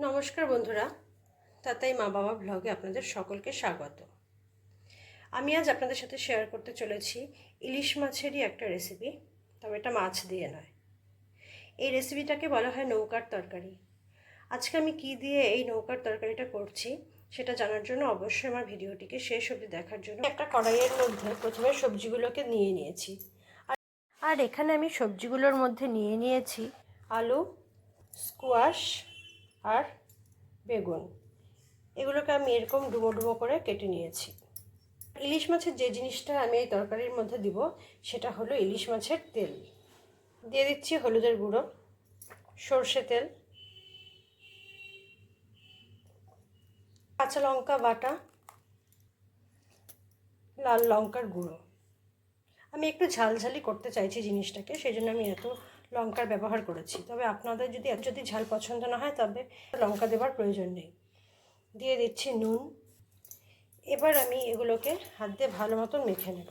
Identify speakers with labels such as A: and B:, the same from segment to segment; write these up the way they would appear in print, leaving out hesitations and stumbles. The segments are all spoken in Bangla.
A: নমস্কার বন্ধুরা, তাতাই মা বাবা ব্লগে আপনাদের সকলকে স্বাগত। আমি আজ আপনাদের সাথে শেয়ার করতে চলেছি ইলিশ মাছেরই একটা রেসিপি, তবে এটা মাছ দিয়ে নয়। এই রেসিপিটাকে বলা হয় নৌকার তরকারি। আজকে আমি কি দিয়ে এই নৌকার তরকারিটা করছি সেটা জানার জন্য অবশ্যই আমার ভিডিওটিকে শেষ অবধি দেখার জন্য একটা কড়াইয়ের মধ্যে প্রথমে সবজিগুলোকে নিয়ে নিয়েছি। আর এখানে আমি সবজিগুলোর মধ্যে নিয়ে নিয়েছি আলু, স্কোয়াশ আর বেগুন। এগুলোকে আমি এরকম ডুমো ডুমো করে কেটে নিয়েছি। ইলিশ মাছের যে জিনিসটা আমি এই তরকারির মধ্যে দিব সেটা হলো ইলিশ মাছের তেল। দিয়ে দিচ্ছি হলুদের গুঁড়ো, সর্ষে তেল, কাঁচা লঙ্কা বাটা, লাল লঙ্কার গুঁড়ো। আমি একটু ঝালঝালি করতে চাইছি জিনিসটাকে, সেই জন্য আমি এত লঙ্কার ব্যবহার করেছি। তবে আপনাদের যদি ঝাল পছন্দ না হয় তবে লঙ্কা দেওয়ার প্রয়োজন নেই। দিয়ে দিচ্ছি নুন। এবার আমি এগুলোকে হাত দিয়ে ভালো মতন মেখে নেব।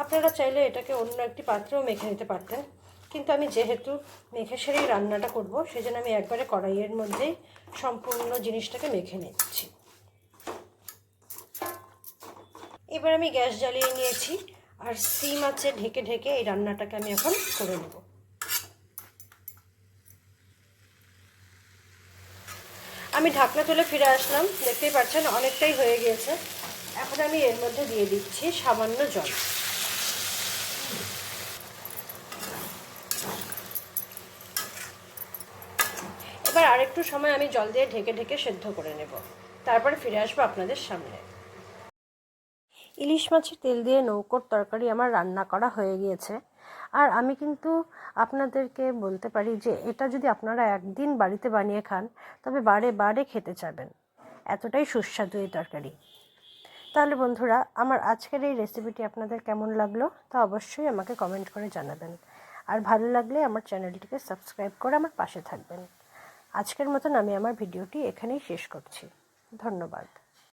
A: আপনারা চাইলে এটাকে অন্য একটি পাত্রেও মেখে নিতে পারতেন, কিন্তু আমি যেহেতু মেখে সেরেই রান্নাটা করব সেজন্য আমি একবারে কড়াইয়ের মধ্যেই সম্পূর্ণ জিনিসটাকে মেখে নিচ্ছি। এবার আমি গ্যাস জ্বালিয়ে নিয়েছি আর সিম আঁচে ঢেকে ঢেকে এই রান্নাটাকে আমি এখন করে নেব। আমি ঢাকনা তুলে ফিরে আসলাম, দেখতেই পাচ্ছেন অনেকটাই হয়ে গিয়েছে। এখন আমি এর মধ্যে দিয়ে দিচ্ছি সামান্য জল। এবার আরেকটু সময় আমি জল দিয়ে ঢেকে ঢেকে সেদ্ধ করে নেব, তারপরে ফিরে আসবো আপনাদের সামনে। ইলিশ মাছের তেল দিয়ে নৌকোর তরকারি আমার রান্না করা হয়ে গিয়েছে। আর আমি কিন্তু আপনাদেরকে বলতে পারি যে এটা যদি আপনারা একদিন বাড়িতে বানিয়ে খান তবে বারে বারে খেতে চাবেন, এতটাই সুস্বাদু এই তরকারি। তাহলে বন্ধুরা, আমার আজকের এই রেসিপিটি আপনাদের কেমন লাগলো তা অবশ্যই আমাকে কমেন্ট করে জানাবেন। আর ভালো লাগলে আমার চ্যানেলটিকে সাবস্ক্রাইব করে আমার পাশে থাকবেন। আজকের মতন আমি আমার ভিডিওটি এখানেই শেষ করছি। ধন্যবাদ।